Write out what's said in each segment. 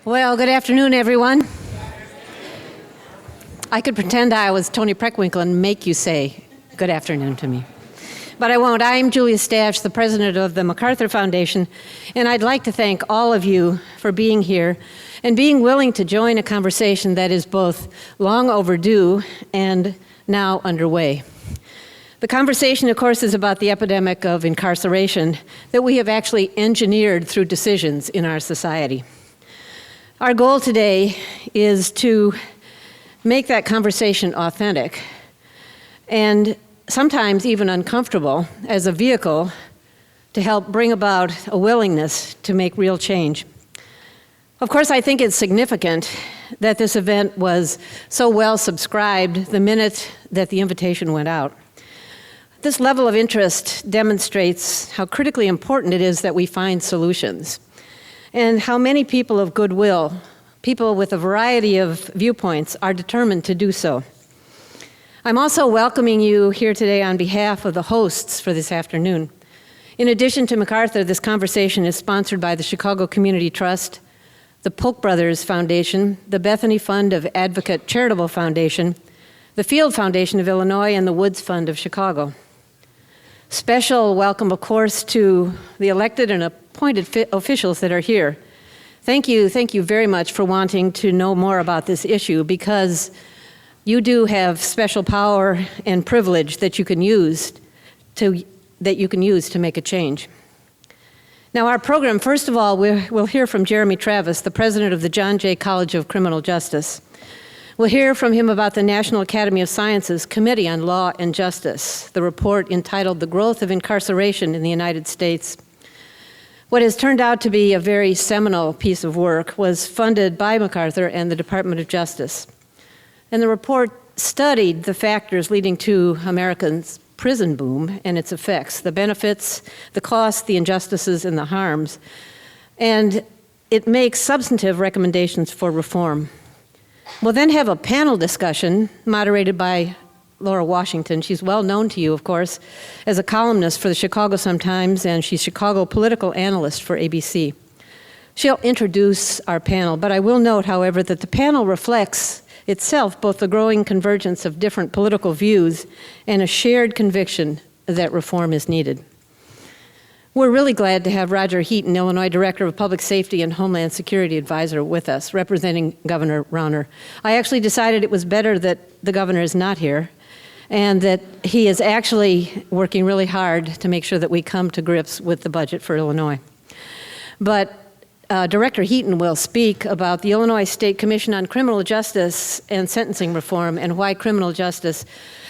Well, good afternoon, everyone. I could pretend I was Tony Preckwinkle and make you say good afternoon to me. But I won't. I'm Julia Stasch, the president of the MacArthur Foundation, and I'd like to thank all of you for being here and being willing to join a conversation that is both long overdue and now underway. The conversation, of course, is about the epidemic of incarceration that we have actually engineered through decisions in our society. Our goal today is to make that conversation authentic and sometimes even uncomfortable as a vehicle to help bring about a willingness to make real change. Of course, I think it's significant that this event was so well subscribed the minute that the invitation went out. This level of interest demonstrates how critically important it is that we find solutions, and how many people of goodwill, people with a variety of viewpoints, are determined to do so. I'm also welcoming you here today on behalf of the hosts for this afternoon. In addition to MacArthur, this conversation is sponsored by the Chicago Community Trust, the Polk Brothers Foundation, the Bethany Fund of Advocate Charitable Foundation, the Field Foundation of Illinois, and the Woods Fund of Chicago. Special welcome, of course, to the elected and appointed officials that are here. Thank you very much for wanting to know more about this issue, because you do have special power and privilege that you can use to make a change. Now, our program, first of all, we'll hear from Jeremy Travis, the president of the John Jay College of Criminal Justice. We'll hear from him about the National Academy of Sciences Committee on Law and Justice, the report entitled The Growth of Incarceration in the United States. What has turned out to be a very seminal piece of work was funded by MacArthur and the Department of Justice. And the report studied the factors leading to Americans' prison boom and its effects, the benefits, the costs, the injustices, and the harms. And it makes substantive recommendations for reform. We'll then have a panel discussion moderated by Laura Washington. She's well known to you, of course, as a columnist for the Chicago Sun-Times, and she's Chicago political analyst for ABC. She'll introduce our panel, but I will note, however, that the panel reflects itself both the growing convergence of different political views and a shared conviction that reform is needed. We're really glad to have Rodger Heaton, Illinois Director of Public Safety and Homeland Security Advisor, with us, representing Governor Rauner. I actually decided it was better that the governor is not here, and that he is actually working really hard to make sure that we come to grips with the budget for Illinois. But Director Heaton will speak about the Illinois State Commission on Criminal Justice and Sentencing Reform, and why criminal justice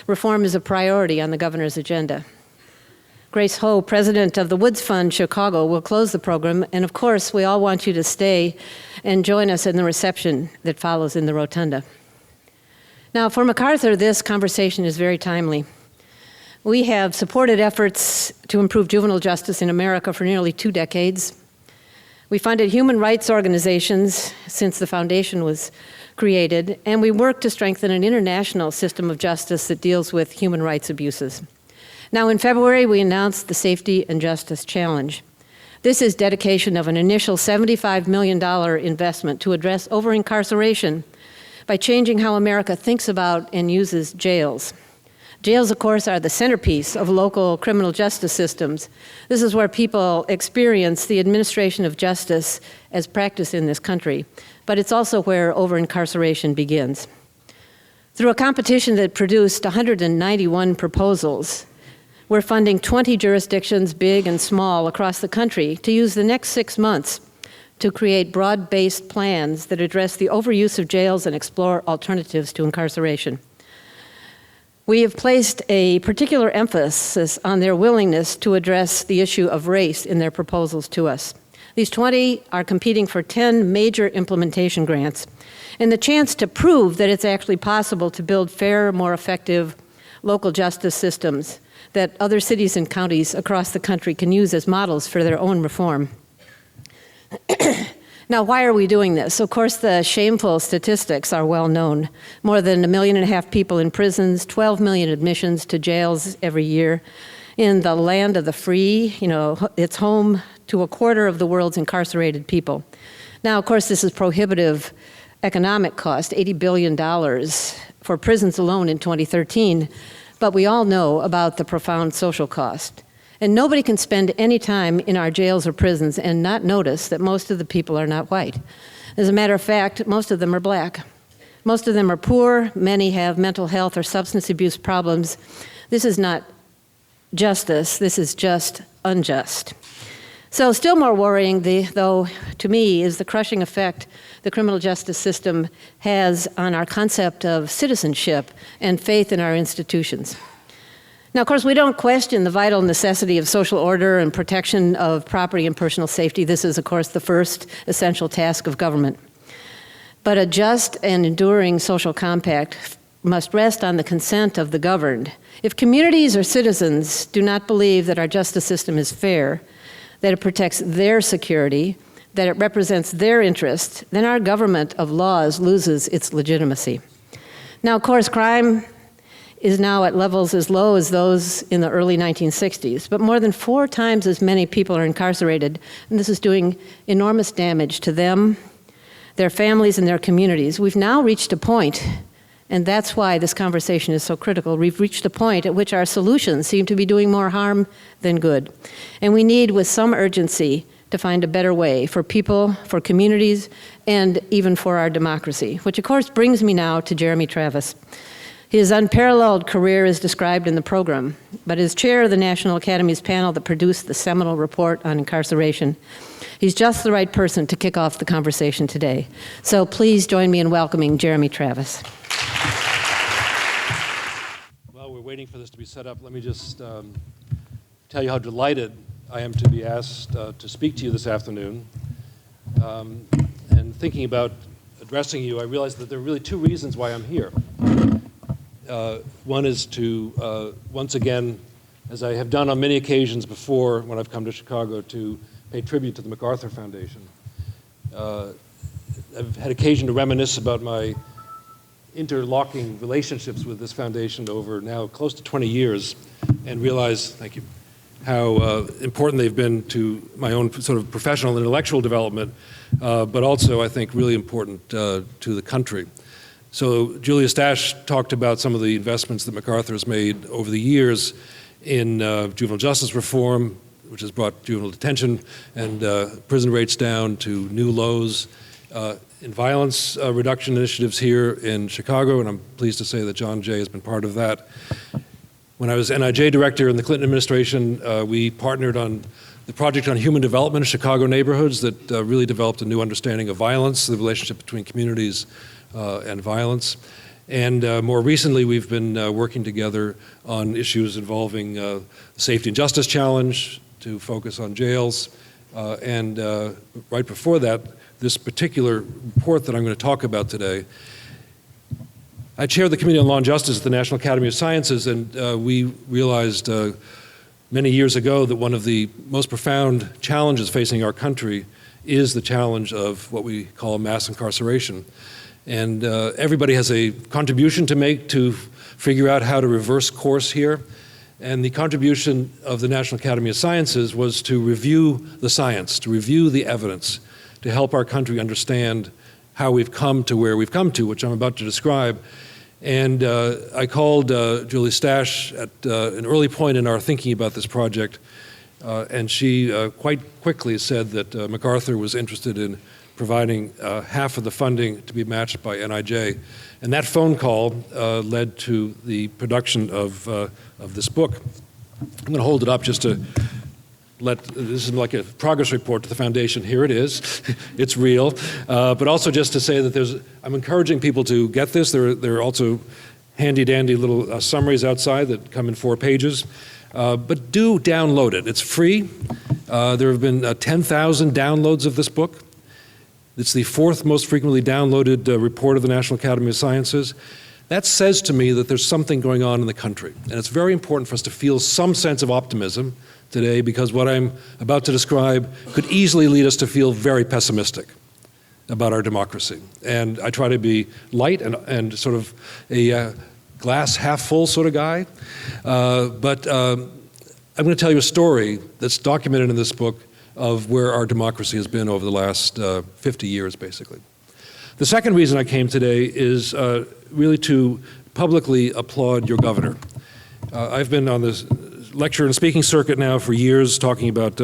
reform is a priority on the governor's agenda. Grace Ho, president of the Woods Fund Chicago, will close the program, and of course, we all want you to stay and join us in the reception that follows in the rotunda. Now, for MacArthur, this conversation is very timely. We have supported efforts to improve juvenile justice in America for nearly 2 decades. We funded human rights organizations since the foundation was created, and we work to strengthen an international system of justice that deals with human rights abuses. Now, in February, we announced the Safety and Justice Challenge. This is dedication of an initial $75 million investment to address over-incarceration by changing how America thinks about and uses jails. Jails, of course, are the centerpiece of local criminal justice systems. This is where people experience the administration of justice as practiced in this country, but it's also where over-incarceration begins. Through a competition that produced 191 proposals, we're funding 20 jurisdictions, big and small, across the country to use the next 6 months to create broad-based plans that address the overuse of jails and explore alternatives to incarceration. We have placed a particular emphasis on their willingness to address the issue of race in their proposals to us. These 20 are competing for 10 major implementation grants, and the chance to prove that it's actually possible to build fairer, more effective local justice systems that other cities and counties across the country can use as models for their own reform. Now, why are we doing this? Of course, the shameful statistics are well known. More than 1.5 million people in prisons, 12 million admissions to jails every year. In the land of the free, it's home to 1/4 of the world's incarcerated people. Now, of course, this is prohibitive economic cost, $80 billion for prisons alone in 2013, but we all know about the profound social cost. And nobody can spend any time in our jails or prisons and not notice that most of the people are not white. As a matter of fact, most of them are black. Most of them are poor, many have mental health or substance abuse problems. This is not justice, this is just unjust. So still more worrying, though, to me, is the crushing effect the criminal justice system has on our concept of citizenship and faith in our institutions. Now, of course, we don't question the vital necessity of social order and protection of property and personal safety. This is, of course, the first essential task of government. But a just and enduring social compact must rest on the consent of the governed. If communities or citizens do not believe that our justice system is fair, that it protects their security, that it represents their interests, then our government of laws loses its legitimacy. Now, of course, crime is now at levels as low as those in the early 1960s, but more than 4 times as many people are incarcerated, and this is doing enormous damage to them, their families, and their communities. We've now reached a point, and that's why this conversation is so critical. We've reached a point at which our solutions seem to be doing more harm than good. And we need, with some urgency, to find a better way for people, for communities, and even for our democracy, which of course brings me now to Jeremy Travis. His unparalleled career is described in the program, but as chair of the National Academy's panel that produced the seminal report on incarceration, he's just the right person to kick off the conversation today. So please join me in welcoming Jeremy Travis. While we're waiting for this to be set up, let me just tell you how delighted I am to be asked to speak to you this afternoon. And thinking about addressing you, I realized that there are really 2 reasons why I'm here. One is to, once again, as I have done on many occasions before when I've come to Chicago, to pay tribute to the MacArthur Foundation. I've had occasion to reminisce about my interlocking relationships with this foundation over now close to 20 years and realize, thank you, how important they've been to my own sort of professional and intellectual development, but also, I think, really important to the country. So Julia Stasch talked about some of the investments that MacArthur has made over the years in juvenile justice reform, which has brought juvenile detention and prison rates down to new lows, in violence reduction initiatives here in Chicago, and I'm pleased to say that John Jay has been part of that. When I was NIJ director in the Clinton administration, we partnered on the project on human development in Chicago neighborhoods that really developed a new understanding of violence, the relationship between communities and violence. And more recently, we've been working together on issues involving the safety and justice challenge to focus on jails. And right before that, this particular report that I'm going to talk about today, I chaired the Committee on Law and Justice at the National Academy of Sciences, and we realized many years ago that one of the most profound challenges facing our country is the challenge of what we call mass incarceration. And everybody has a contribution to make to figure out how to reverse course here. And the contribution of the National Academy of Sciences was to review the science, to review the evidence, to help our country understand how we've come to where we've come to, which I'm about to describe. And I called Julia Stasch at an early point in our thinking about this project, and she quite quickly said that MacArthur was interested in providing half of the funding to be matched by NIJ. And that phone call led to the production of this book. I'm going to hold it up just to this is like a progress report to the foundation. Here it is. It's real. But also just to say that I'm encouraging people to get this. There are also handy-dandy little summaries outside that come in 4 pages. But do download it. It's free. There have been 10,000 downloads of this book. It's the 4th most frequently downloaded report of the National Academy of Sciences. That says to me that there's something going on in the country. And it's very important for us to feel some sense of optimism today, because what I'm about to describe could easily lead us to feel very pessimistic about our democracy. And I try to be light and sort of a glass half full sort of guy. But I'm going to tell you a story that's documented in this book of where our democracy has been over the last 50 years, basically. The second reason I came today is really to publicly applaud your governor. I've been on this lecture and speaking circuit now for years talking about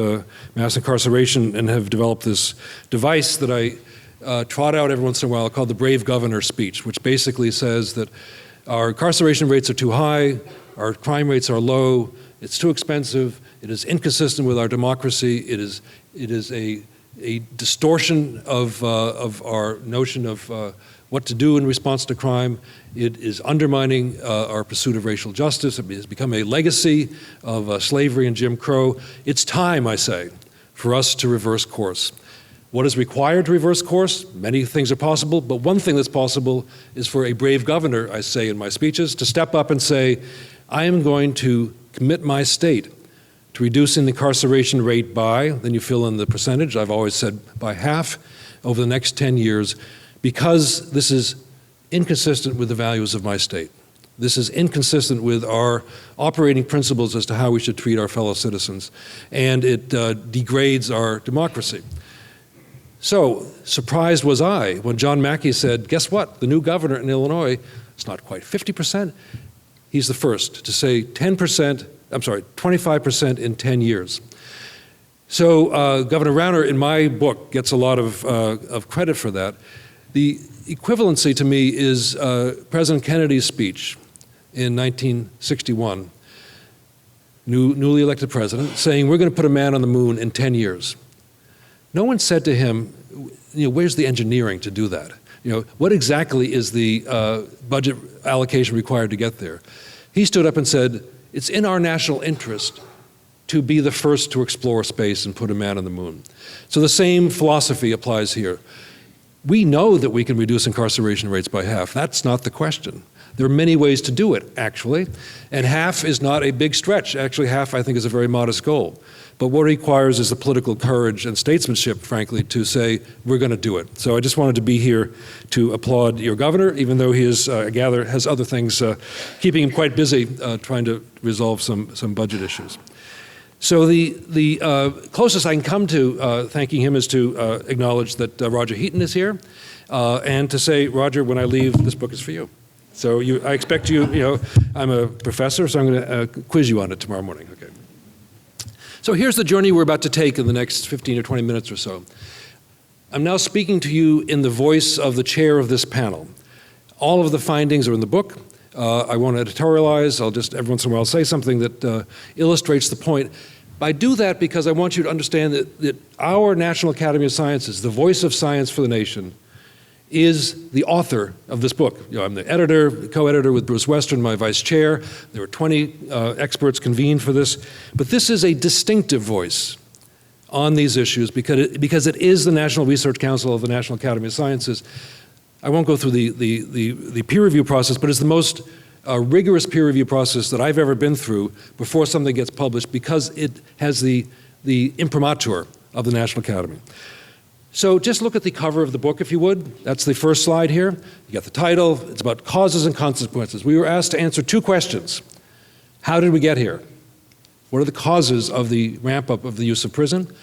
mass incarceration and have developed this device that I trot out every once in a while called the Brave Governor speech, which basically says that our incarceration rates are too high, our crime rates are low, it's too expensive, it is inconsistent with our democracy, it is a distortion of our notion of what to do in response to crime. It is undermining our pursuit of racial justice. It has become a legacy of slavery and Jim Crow. It's time, I say, for us to reverse course. What is required to reverse course? Many things are possible, but one thing that's possible is for a brave governor, I say in my speeches, to step up and say, I am going to commit my state to reducing the incarceration rate by, then you fill in the percentage, I've always said by half over the next 10 years, because this is inconsistent with the values of my state. This is inconsistent with our operating principles as to how we should treat our fellow citizens, and it degrades our democracy. So, surprised was I when John Mackey said, guess what, the new governor in Illinois, it's not quite 50%, he's the first to say 25% in 10 years. So Governor Rauner, in my book, gets a lot of credit for that. The equivalency to me is President Kennedy's speech in 1961, newly elected president, saying we're going to put a man on the moon in 10 years. No one said to him, where's the engineering to do that? What exactly is the budget allocation required to get there? He stood up and said, it's in our national interest to be the first to explore space and put a man on the moon. So the same philosophy applies here. We know that we can reduce incarceration rates by half. That's not the question. There are many ways to do it, actually, and half is not a big stretch. Actually, half, I think, is a very modest goal. But what it requires is the political courage and statesmanship, frankly, to say, we're going to do it. So I just wanted to be here to applaud your governor, even though he is, I gather, has other things keeping him quite busy trying to resolve some budget issues. So the closest I can come to thanking him is to acknowledge that Rodger Heaton is here, and to say, Rodger, when I leave, this book is for you. So I expect I'm a professor, so I'm going to quiz you on it tomorrow morning. Okay. So here's the journey we're about to take in the next 15 or 20 minutes or so. I'm now speaking to you in the voice of the chair of this panel. All of the findings are in the book. I won't editorialize. I'll just every once in a while say something that illustrates the point. I do that because I want you to understand that our National Academy of Sciences, the voice of science for the nation, is the author of this book. I'm the editor, co-editor with Bruce Western, my vice chair. There were 20 experts convened for this. But this is a distinctive voice on these issues because it is the National Research Council of the National Academy of Sciences. I won't go through the peer review process, but it's the most rigorous peer review process that I've ever been through before something gets published because it has the imprimatur of the National Academy. So just look at the cover of the book, if you would. That's the first slide here. You got the title. It's about causes and consequences. We were asked to answer two questions. How did we get here? What are the causes of the ramp-up of the use of prison?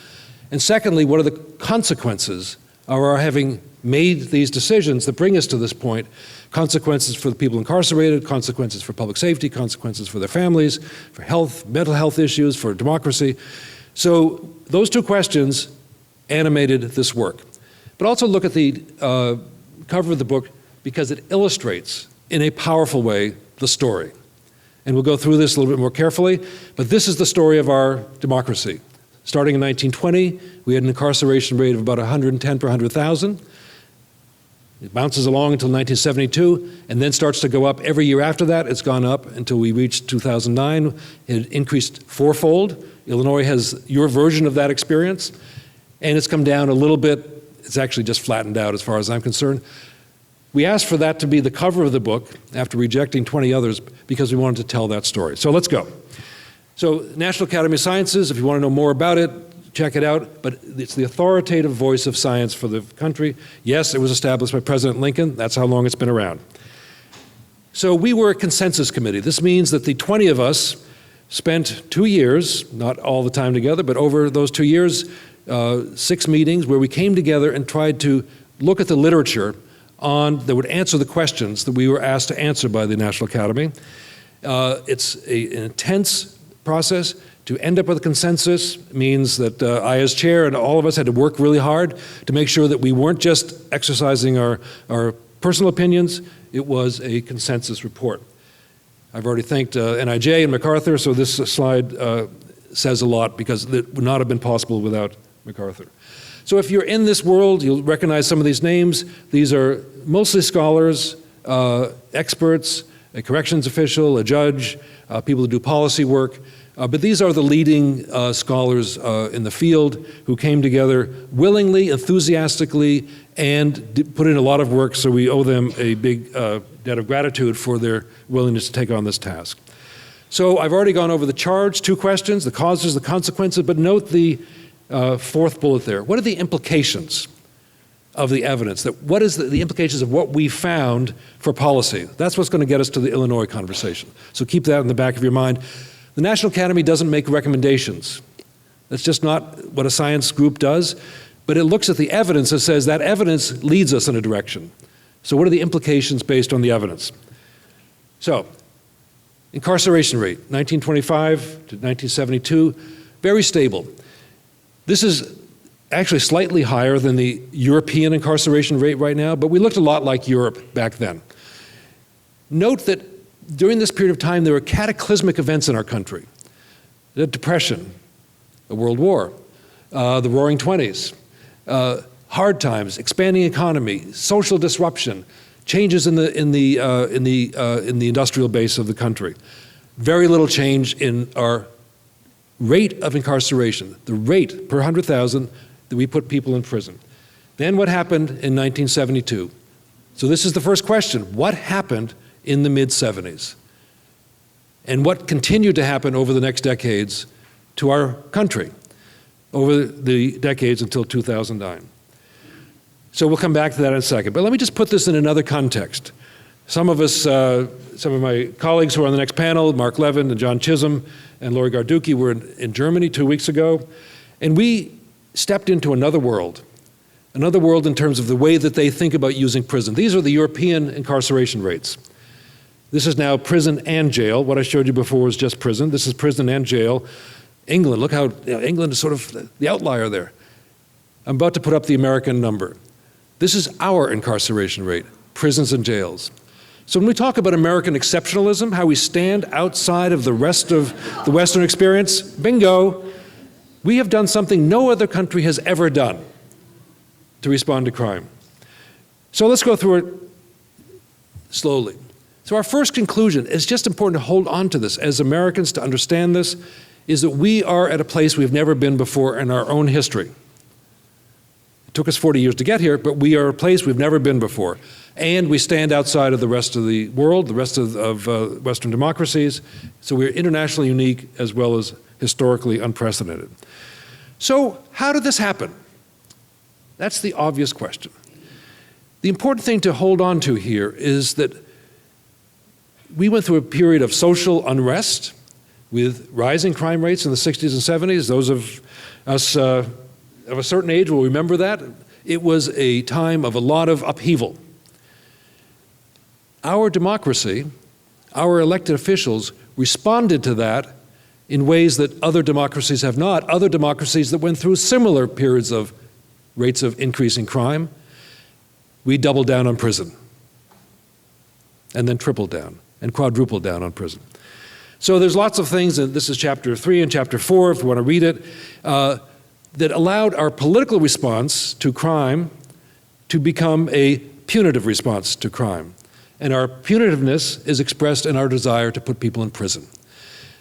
And secondly, what are the consequences of our having made these decisions that bring us to this point? Consequences for the people incarcerated, consequences for public safety, consequences for their families, for health, mental health issues, for democracy. So those two questions animated this work. But also look at the cover of the book because it illustrates in a powerful way the story. And we'll go through this a little bit more carefully, but this is the story of our democracy. Starting in 1920, we had an incarceration rate of about 110 per 100,000. It bounces along until 1972 and then starts to go up every year after that. It's gone up until we reached 2009. It increased fourfold. Illinois has your version of that experience. And it's come down a little bit. It's actually just flattened out as far as I'm concerned. We asked for that to be the cover of the book after rejecting 20 others because we wanted to tell that story. So let's go. So National Academy of Sciences, if you want to know more about it, check it out. But it's the authoritative voice of science for the country. Yes, it was established by President Lincoln. That's how long it's been around. So we were a consensus committee. This means that the 20 of us spent 2 years, not all the time together, but over those 2 years, 6 meetings where we came together and tried to look at the literature that would answer the questions that we were asked to answer by the National Academy. It's an intense process. To end up with a consensus means that I, as chair, and all of us had to work really hard to make sure that we weren't just exercising our personal opinions. It was a consensus report. I've already thanked NIJ and MacArthur, so this slide says a lot because it would not have been possible without MacArthur. So if you're in this world, you'll recognize some of these names. These are mostly scholars, experts, a corrections official, a judge, people who do policy work. But these are the leading scholars in the field who came together willingly, enthusiastically, and put in a lot of work, so we owe them a big debt of gratitude for their willingness to take on this task. So I've already gone over the charge, 2 questions, the causes, the consequences, but note the 4th bullet there. What are the implications of the evidence? What is the implications of what we found for policy? That's what's going to get us to the Illinois conversation. So keep that in the back of your mind. The National Academy doesn't make recommendations. That's just not what a science group does, but it looks at the evidence and says that evidence leads us in a direction. So what are the implications based on the evidence? So, incarceration rate, 1925 to 1972, very stable. This is actually slightly higher than the European incarceration rate right now, but we looked a lot like Europe back then. Note that during this period of time, there were cataclysmic events in our country. The Depression, the World War, the Roaring Twenties, hard times, expanding economy, social disruption, changes in the industrial base of the country. Very little change in our rate of incarceration, the rate per 100,000 that we put people in prison. Then what happened in 1972? So this is the first question. What happened in the mid-70s? And what continued to happen over the next decades to our country, over the decades until 2009? So we'll come back to that in a second. But let me just put this in another context. Some of us, some of my colleagues who are on the next panel, Marc Levin and John Chisholm and Lori Garducki, were in Germany 2 weeks ago, and we stepped into another world in terms of the way that they think about using prison. These are the European incarceration rates. This is now prison and jail. What I showed you before was just prison. This is prison and jail. England, look how England is sort of the outlier there. I'm about to put up the American number. This is our incarceration rate, prisons and jails. So when we talk about American exceptionalism, how we stand outside of the rest of the Western experience, bingo, we have done something no other country has ever done to respond to crime. So let's go through it slowly. So our first conclusion, is just important to hold on to this as Americans, to understand this, is that we are at a place we've never been before in our own history. It took us 40 years to get here, but we are a place we've never been before. And we stand outside of the rest of the world, the rest of Western democracies. So we're internationally unique as well as historically unprecedented. So how did this happen? That's the obvious question. The important thing to hold on to here is that we went through a period of social unrest with rising crime rates in the 60s and 70s. Those of us of a certain age will remember that. It was a time of a lot of upheaval. Our democracy, our elected officials responded to that in ways that other democracies have not. Other democracies that went through similar periods of rates of increasing crime, we doubled down on prison and then tripled down and quadrupled down on prison. So there's lots of things, and this is chapter 3 and chapter 4, if you want to read it, that allowed our political response to crime to become a punitive response to crime. And our punitiveness is expressed in our desire to put people in prison.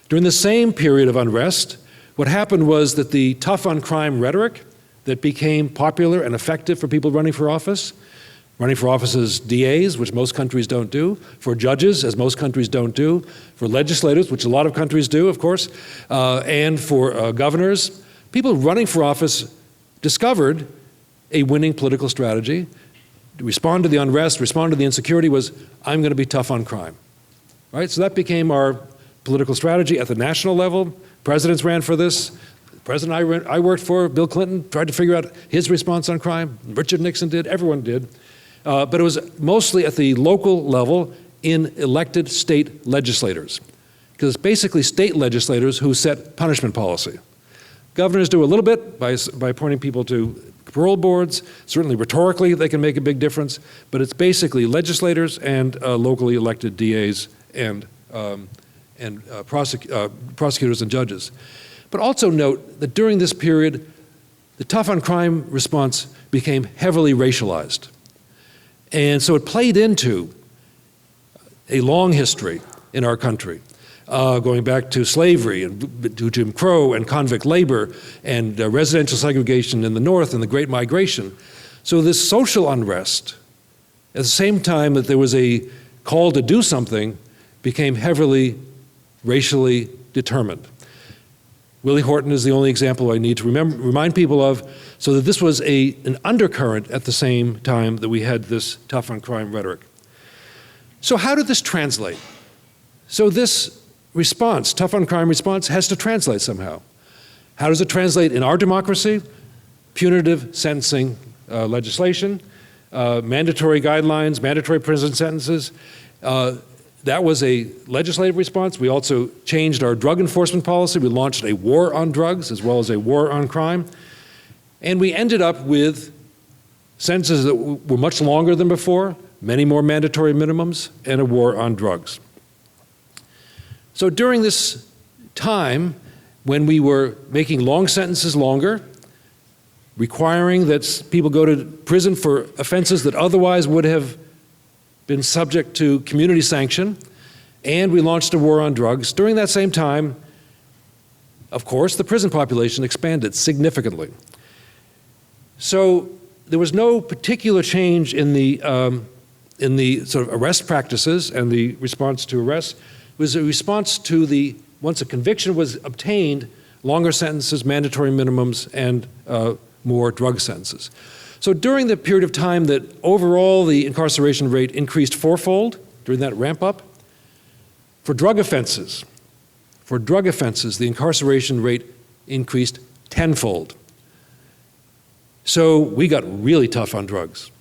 During the same period of unrest, what happened was that the tough on crime rhetoric that became popular and effective for people running for office as DAs, which most countries don't do, for judges, as most countries don't do, for legislators, which a lot of countries do, of course, and for governors. People running for office discovered a winning political strategy. To respond to the unrest, respond to the insecurity was, I'm going to be tough on crime. Right? So that became our political strategy at the national level. Presidents ran for this. The president I worked for, Bill Clinton, tried to figure out his response on crime. Richard Nixon did, everyone did. But it was mostly at the local level in elected state legislators, because it's basically state legislators who set punishment policy. Governors do a little bit by appointing people to parole boards. Certainly rhetorically they can make a big difference, but it's basically legislators and locally elected DAs and prosecutors and judges. But also note that during this period, the tough on crime response became heavily racialized. And so it played into a long history in our country, going back to slavery and to Jim Crow and convict labor and residential segregation in the North and the Great Migration. So this social unrest, at the same time that there was a call to do something, became heavily racially determined. Willie Horton is the only example I need to remind people of, so that this was an undercurrent at the same time that we had this tough on crime rhetoric. So how did this translate? So this response, tough on crime response, has to translate somehow. How does it translate in our democracy? Punitive sentencing legislation, mandatory guidelines, mandatory prison sentences. That was a legislative response. We also changed our drug enforcement policy. We launched a war on drugs as well as a war on crime. And we ended up with sentences that were much longer than before, many more mandatory minimums, and a war on drugs. So during this time, when we were making long sentences longer, requiring that people go to prison for offenses that otherwise would have been subject to community sanction, and we launched a war on drugs, during that same time, of course, the prison population expanded significantly. So there was no particular change in the sort of arrest practices and the response to arrests. It was a response to once a conviction was obtained, longer sentences, mandatory minimums, and more drug sentences. So during the period of time that overall the incarceration rate increased fourfold, during that ramp up, for drug offenses, the incarceration rate increased tenfold. So we got really tough on drugs.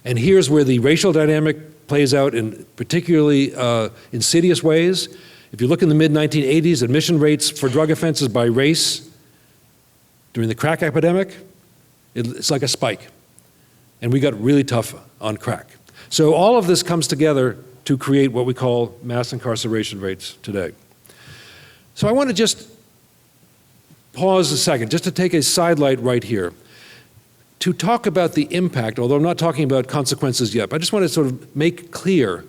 And here's where the racial dynamic plays out in particularly insidious ways. If you look in the mid-1980s, admission rates for drug offenses by race during the crack epidemic, it's like a spike. And we got really tough on crack. So all of this comes together to create what we call mass incarceration rates today. So I want to just pause a second, just to take a sidelight right here, to talk about the impact, although I'm not talking about consequences yet, but I just want to sort of make clear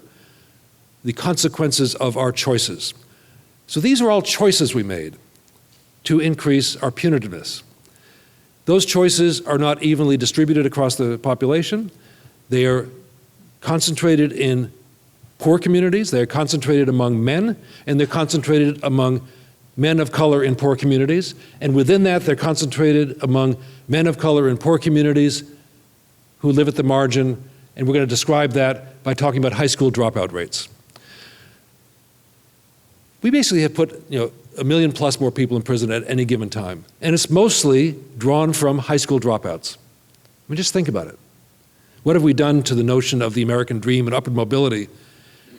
the consequences of our choices. So these are all choices we made to increase our punitiveness. Those choices are not evenly distributed across the population. They are concentrated in poor communities, they're concentrated among men, and they're concentrated among men of color in poor communities. And within that, they're concentrated among men of color in poor communities who live at the margin. And we're going to describe that by talking about high school dropout rates. We basically have put, 1 million plus more people in prison at any given time. And it's mostly drawn from high school dropouts. I mean, just think about it. What have we done to the notion of the American dream and upward mobility?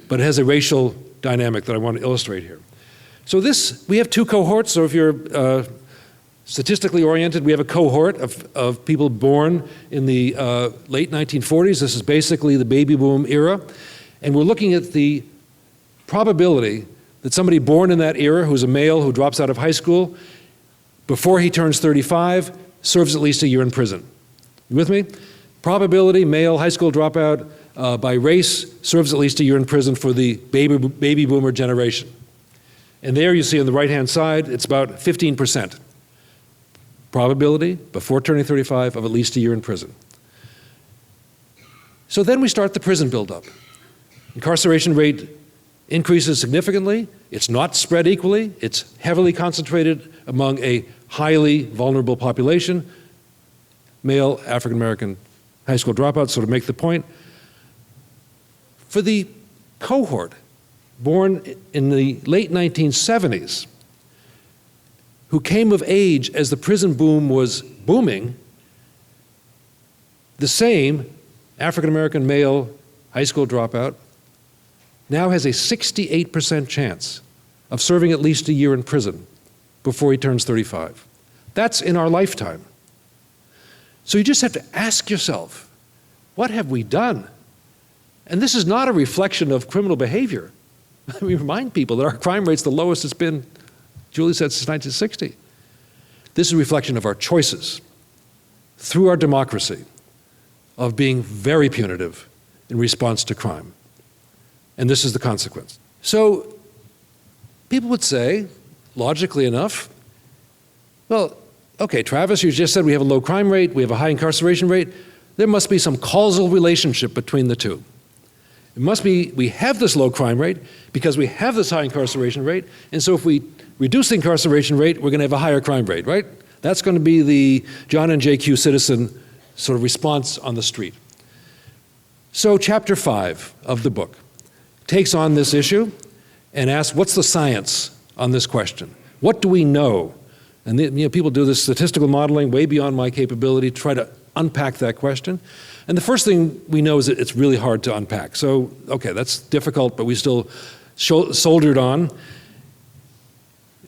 But it has a racial dynamic that I want to illustrate here. So we have two cohorts. So if you're statistically oriented, we have a cohort of people born in the late 1940s. This is basically the baby boom era. And we're looking at the probability that somebody born in that era, who's a male who drops out of high school, before he turns 35, serves at least a year in prison. You with me? Probability, male, high school dropout, by race, serves at least a year in prison for the baby boomer generation. And there you see on the right-hand side, it's about 15%. Probability, before turning 35, of at least a year in prison. So then we start the prison buildup. Incarceration rate increases significantly. It's not spread equally. It's heavily concentrated among a highly vulnerable population. Male, African-American, high school dropouts sort of make the point. For the cohort born in the late 1970s, who came of age as the prison boom was booming, the same African-American male high school dropout now has a 68% chance of serving at least a year in prison before he turns 35. That's in our lifetime. So you just have to ask yourself, what have we done? And this is not a reflection of criminal behavior. We remind people that our crime rate's the lowest it's been, Julie said, since 1960. This is a reflection of our choices through our democracy of being very punitive in response to crime. And this is the consequence. So people would say, logically enough, well, okay, Travis, you just said we have a low crime rate, we have a high incarceration rate. There must be some causal relationship between the two. It must be we have this low crime rate because we have this high incarceration rate, and so if we reduce the incarceration rate, we're going to have a higher crime rate, right? That's going to be the John and JQ citizen sort of response on the street. So chapter 5 of the book takes on this issue and asks, what's the science on this question? What do we know? And people do this statistical modeling way beyond my capability to try to unpack that question. And the first thing we know is that it's really hard to unpack. So, okay, that's difficult, but we still soldiered on.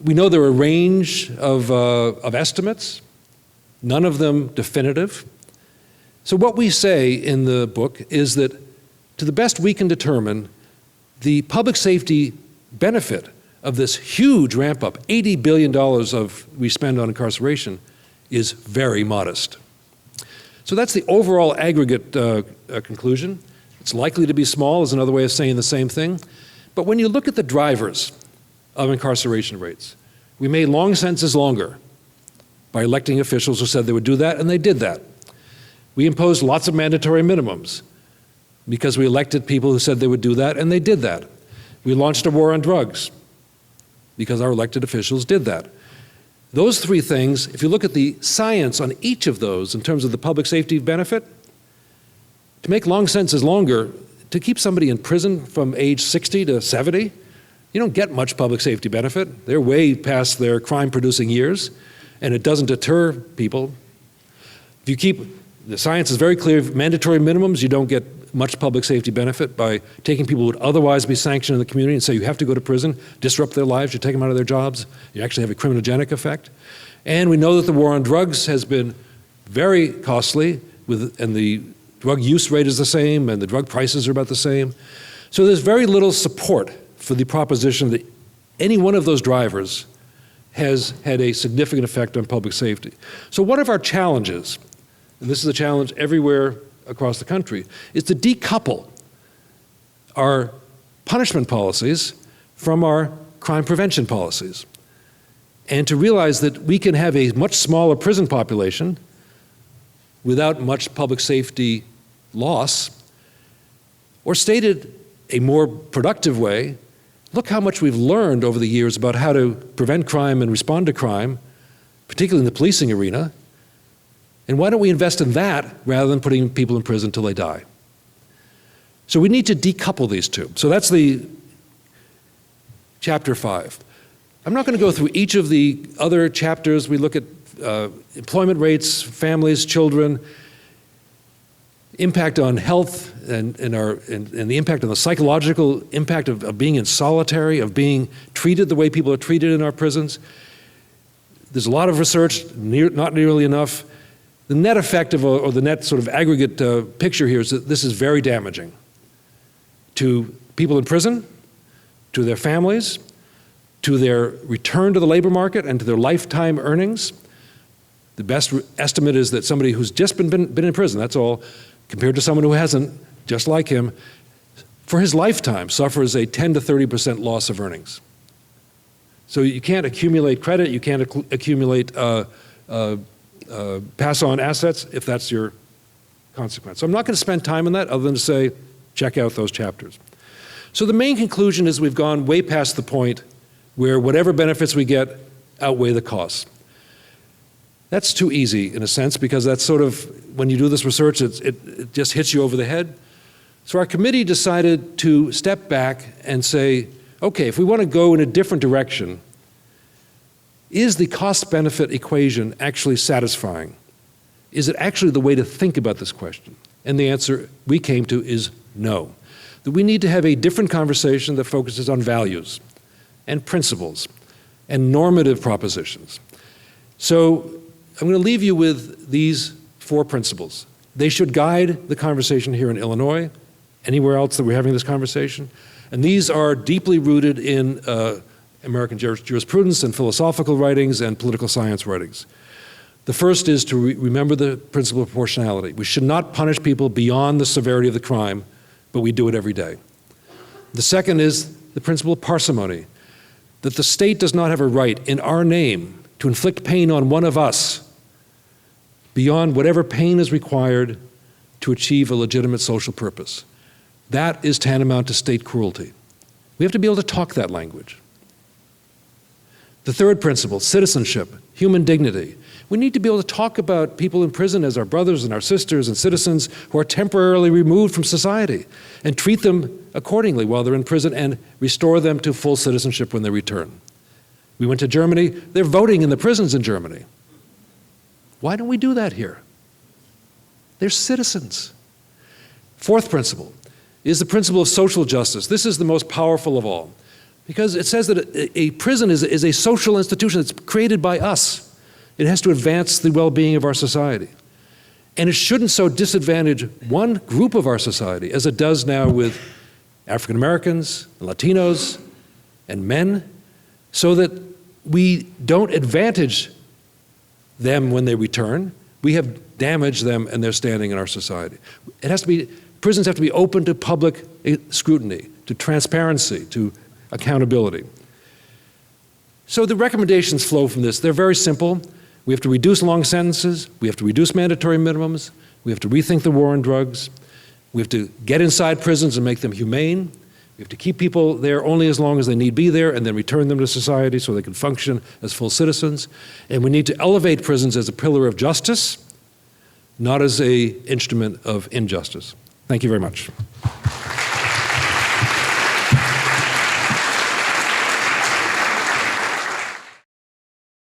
We know there are a range of estimates, none of them definitive. So what we say in the book is that, to the best we can determine, the public safety benefit of this huge ramp up, $80 billion we spend on incarceration, is very modest. So that's the overall aggregate conclusion. It's likely to be small is another way of saying the same thing. But when you look at the drivers of incarceration rates, we made long sentences longer by electing officials who said they would do that, and they did that. We imposed lots of mandatory minimums because we elected people who said they would do that, and they did that. We launched a war on drugs because our elected officials did that. Those three things, if you look at the science on each of those in terms of the public safety benefit, to make long sentences longer, to keep somebody in prison from age 60 to 70, you don't get much public safety benefit. They're way past their crime-producing years, and it doesn't deter people. If you keep, the science is very clear, mandatory minimums, you don't get much public safety benefit by taking people who would otherwise be sanctioned in the community and say you have to go to prison, disrupt their lives, you take them out of their jobs, you actually have a criminogenic effect. And we know that the war on drugs has been very costly, and the drug use rate is the same, and the drug prices are about the same. So there's very little support for the proposition that any one of those drivers has had a significant effect on public safety. So one of our challenges, and this is a challenge everywhere across the country, is to decouple our punishment policies from our crime prevention policies, and to realize that we can have a much smaller prison population without much public safety loss, or stated a more productive way, look how much we've learned over the years about how to prevent crime and respond to crime, particularly in the policing arena. And why don't we invest in that rather than putting people in prison until they die? So we need to decouple these two. So that's the chapter 5. I'm not going to go through each of the other chapters. We look at employment rates, families, children, impact on health, and the impact on the psychological impact of being in solitary, of being treated the way people are treated in our prisons. There's a lot of research, not nearly enough. The net effect of, or the net sort of aggregate picture here is that this is very damaging to people in prison, to their families, to their return to the labor market, and to their lifetime earnings. The best estimate is that somebody who's just been in prison, that's all, compared to someone who hasn't, just like him, for his lifetime suffers a 10 to 30% loss of earnings. So you can't accumulate credit, you can't accumulate pass on assets if that's your consequence. So I'm not going to spend time on that other than to say, check out those chapters. So the main conclusion is we've gone way past the point where whatever benefits we get outweigh the costs. That's too easy in a sense, because that's sort of, when you do this research, it just hits you over the head. So our committee decided to step back and say, okay, if we want to go in a different direction, is the cost-benefit equation actually satisfying? Is it actually the way to think about this question? And the answer we came to is no. That we need to have a different conversation that focuses on values and principles and normative propositions. So I'm going to leave you with these 4 principles. They should guide the conversation here in Illinois, anywhere else that we're having this conversation. And these are deeply rooted in American jurisprudence and philosophical writings and political science writings. The first is to remember the principle of proportionality. We should not punish people beyond the severity of the crime, but we do it every day. The second is the principle of parsimony, that the state does not have a right in our name to inflict pain on one of us beyond whatever pain is required to achieve a legitimate social purpose. That is tantamount to state cruelty. We have to be able to talk that language. The third principle, citizenship, human dignity. We need to be able to talk about people in prison as our brothers and our sisters and citizens who are temporarily removed from society and treat them accordingly while they're in prison and restore them to full citizenship when they return. We went to Germany. They're voting in the prisons in Germany. Why don't we do that here? They're citizens. Fourth principle is the principle of social justice. This is the most powerful of all because it says that a prison is a social institution that's created by us. It has to advance the well-being of our society. And it shouldn't so disadvantage one group of our society as it does now with African Americans, and Latinos, and men, so that we don't advantage them when they return. We have damaged them and their standing in our society. It has to be, prisons have to be open to public scrutiny, to transparency, to accountability. So the recommendations flow from this. They're very simple. We have to reduce long sentences. We have to reduce mandatory minimums. We have to rethink the war on drugs. We have to get inside prisons and make them humane. We have to keep people there only as long as they need be there and then return them to society so they can function as full citizens. And we need to elevate prisons as a pillar of justice, not as an instrument of injustice. Thank you very much.